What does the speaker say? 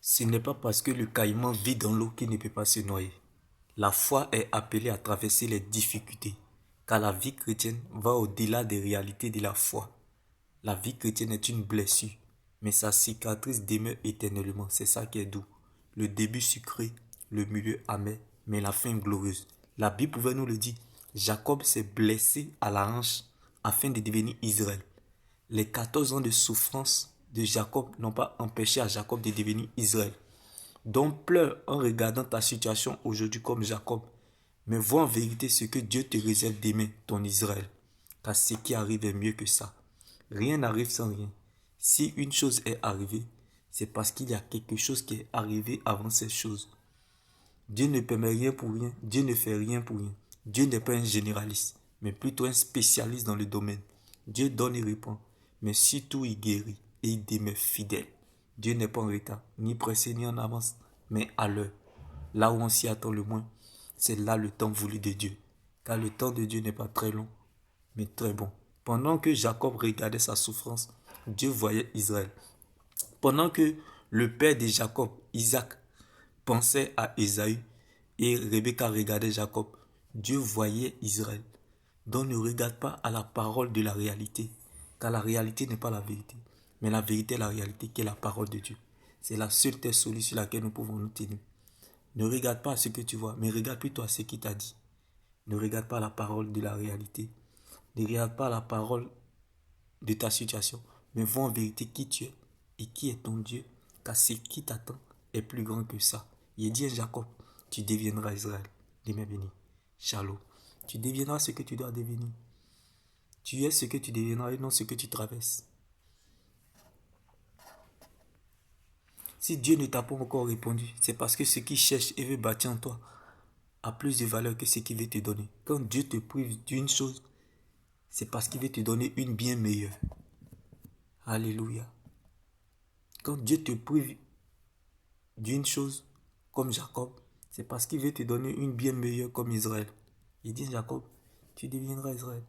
Ce n'est pas parce que le caïman vit dans l'eau qu'il ne peut pas se noyer. La foi est appelée à traverser les difficultés, car la vie chrétienne va au-delà des réalités de la foi. La vie chrétienne est une blessure, mais sa cicatrice demeure éternellement. C'est ça qui est doux. Le début sucré, le milieu amer, mais la fin glorieuse. La Bible pouvait nous le dire. Jacob s'est blessé à la hanche afin de devenir Israël. Les 14 ans de souffrance de Jacob n'ont pas empêché à Jacob de devenir Israël. Donc pleure en regardant ta situation aujourd'hui comme Jacob, mais vois en vérité ce que Dieu te réserve demain, ton Israël. Car ce qui arrive est mieux que ça. Rien n'arrive sans rien. Si une chose est arrivée, c'est parce qu'il y a quelque chose qui est arrivé avant cette chose. Dieu ne permet rien pour rien, Dieu ne fait rien pour rien. Dieu n'est pas un généraliste, mais plutôt un spécialiste dans le domaine. Dieu donne et répond, mais surtout il guérit et il demeure fidèle. Dieu n'est pas en retard, ni pressé ni en avance, mais à l'heure. Là où on s'y attend le moins, c'est là le temps voulu de Dieu. Car le temps de Dieu n'est pas très long, mais très bon. Pendant que Jacob regardait sa souffrance, Dieu voyait Israël. Pendant que le père de Jacob, Isaac, pensait à Ésaü et Rebecca regardait Jacob, Dieu voyait Israël. Donc ne regarde pas à la parole de la réalité, car la réalité n'est pas la vérité, mais la vérité est la réalité qui est la parole de Dieu. C'est la seule terre solide sur laquelle nous pouvons nous tenir. Ne regarde pas à ce que tu vois, mais regarde plutôt à ce qu'il t'a dit. Ne regarde pas la parole de la réalité. Ne regarde pas la parole de ta situation, mais vois en vérité qui tu es et qui est ton Dieu, car ce qui t'attend est plus grand que ça. Il dit à Jacob, tu deviendras Israël. Demain béni. Shalom. Tu deviendras ce que tu dois devenir. Tu es ce que tu deviendras et non ce que tu traverses. Si Dieu ne t'a pas encore répondu, c'est parce que ce qu'il cherche et veut bâtir en toi a plus de valeur que ce qu'il veut te donner. Quand Dieu te prive d'une chose, c'est parce qu'il veut te donner une bien meilleure. Alléluia. Quand Dieu te prive d'une chose, comme Jacob, c'est parce qu'il veut te donner une bien meilleure comme Israël. Il dit Jacob, tu deviendras Israël.